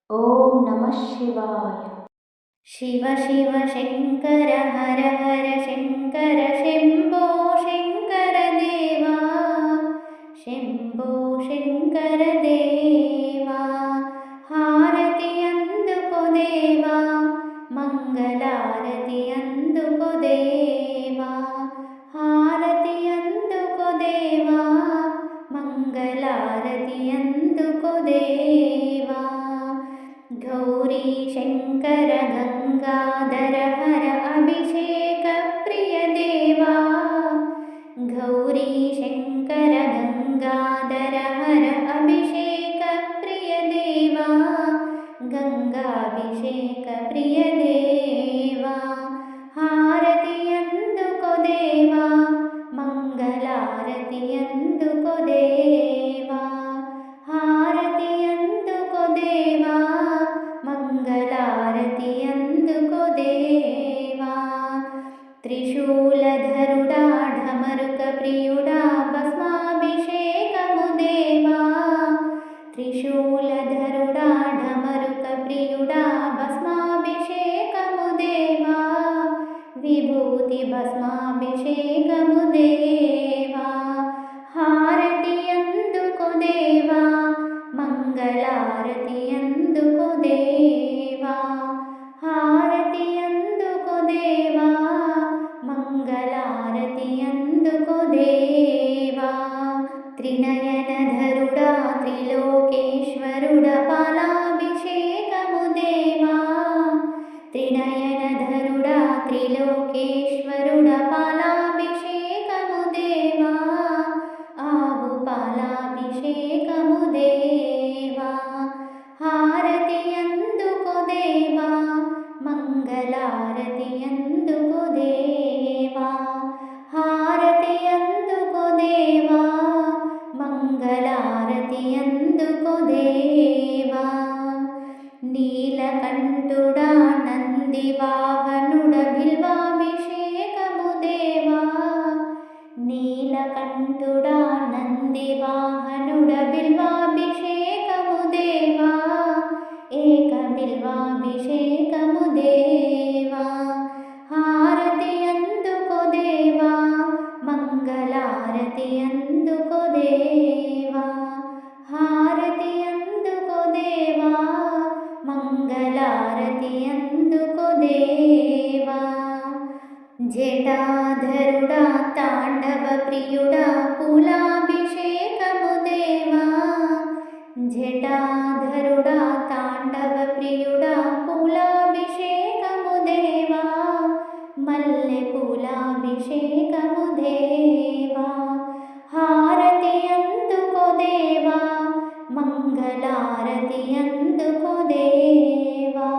ఓం నమః శివాయ. శివ శివ శంకర హర హర శంకర శంభో శంకర దేవా, శంభో శంకర దేవా. హారతి అందుకో దేవా, మంగళారతి అందుకో దేవా. హారతి అందుకో దేవా, మంగళారతి అందుకో దేవా. గౌరీ శంకర గంగాధర హర అభిషేక ప్రియ దేవా, గౌరీ శంకర గంగాధర హర అభిషేక ప్రియ దేవా, గంగాభిషేక ప్రియ దేవా. హారతి అందుకో దేవా, మంగళారతి అందుకో దేవా. హారతి అందుకో దేవా, మంగళారతి అందుకో దేవా. త్రిశూలధరుడా ఢమరుక ప్రియుడా భస్మాభిషేకము దేవా, త్రిశూలధరుడా ఢమరుక ప్రియుడా భస్మాభిషేకము దేవా, విభూతి భస్మాభిషేకము దేవా. హారతి అందుకో దేవా, మంగళారతి అందుకో దేవా. హారతి అందుకో దేవా, మంగళారతి అందుకో దేవా. త్రినయనధరుడా త్రిలోకేశ్వరుడా పాలాభిషేకము దేవా, త్రినయనధరుడా త్రిలోకేశ్వరుడా పాలాభిషేకము దేవా, ఆవు పాలాభిషేకము దేవా. హారతి అందుకో దేవా, మంగళారతి అందుకో దేవా. హారతి అందుకో దేవా, మంగళారతి అందుకో దేవా. నీలకంఠుడా నందివాహనుడ బిల్వాభిషేకము దేవా, నీలకంఠుడా నందివాహనుడ బిల్వాభిషేకము దేవా, ఏక బిల్వాభిషేకము దేవా. హారతి అందుకో దేవా, మంగళారతి అందుకో దేవా. హారతి అందుకో దేవా, మంగళారతి అందుకో దేవా. జటాధరుడా తాండవ ప్రియుడా పూలాభిషేకము దేవా, జటాధరుడా తాండవ ప్రియుడా పూలాభిషేకము దేవా, మల్లె పూలాభిషేకము దేవా. హారతి అందుకో దేవా, మంగళారతి అందుకో దేవా.